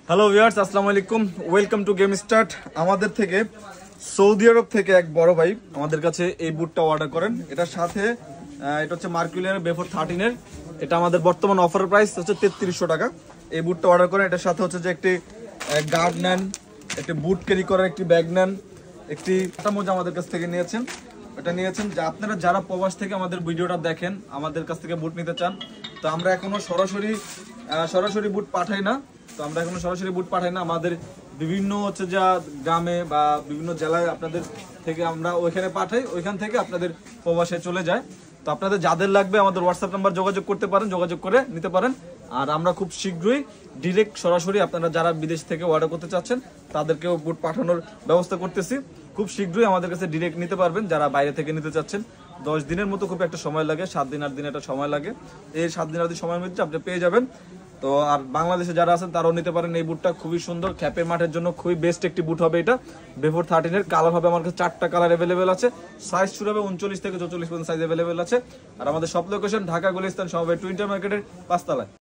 Hello viewers, আসসালামু আলাইকুম। Welcome to game start. আমাদের থেকে সৌদি আরব থেকে এক বড় ভাই আমাদের কাছে এই বুটটা অর্ডার করেন। এটার সাথে এটা হচ্ছে মার্কুলিয়ার বেফোর 13 এর। এটা আমাদের বর্তমান অফার প্রাইস হচ্ছে 3300 টাকা। এই বুটটা অর্ডার করেন। এটার সাথে হচ্ছে যে একটি গার্ড নেন, একটি বুট ক্যারি করার একটি ব্যাগ নেন, একটি মোজা আমাদের কাছ থেকে নিয়েছেন। এটা নিয়েছেন যে আপনারা যারা প্রবাস থেকে আমাদের ভিডিওটা দেখেন, আমাদের কাছ থেকে বুট নিতে চান, তো আমরা এখনো সরাসরি বুট পাঠাই না। আমাদের বিভিন্ন হচ্ছে যা গ্রামে বা বিভিন্ন জেলায় আপনাদের থেকে আমরা ওইখানে পাঠাই, ওইখান থেকে আপনাদের প্রবাসে চলে যায়। তো আপনাদের যাদের লাগবে আমাদের হোয়াটসঅ্যাপ নাম্বার যোগাযোগ করতে পারেন, যোগাযোগ করে নিতে পারেন। আর আমরা খুব শীঘ্রই ডিরেক্ট সরাসরি আপনারা যারা বিদেশ থেকে অর্ডার করতে চাচ্ছেন তাদেরকেও বুট পাঠানোর ব্যবস্থা করতেছি। খুব শীঘ্রই আমাদের কাছে ডিরেক্ট নিতে পারবেন যারা বাইরে থেকে নিতে চাচ্ছেন। 10 দিনের মতো খুব একটা সময় লাগে, 7 দিন 8 দিন একটা সময় লাগে। এই 7 দিন 8 দিন সময়ের মধ্যে আপনি পেয়ে যাবেন। তো আর বাংলাদেশে যারা আছেন তারাও নিতে পারেন। এই বুটটা খুবই সুন্দর, খ্যাপের মাঠের জন্য খুবই বেস্ট একটি বুট হবে এটা। বেফোর 13 এর কালার হবে আমার কাছে 4টা কালার অ্যাভেলেবেল আছে। সাইজ শুরু হবে 39 থেকে 44 পর্যন্ত সাইজ অ্যাভেলেবেল আছে। আর আমাদের সব লোকেশন ঢাকা গুলিস্তান সমবায় টুইন্টার মার্কেটের 5 তলায়।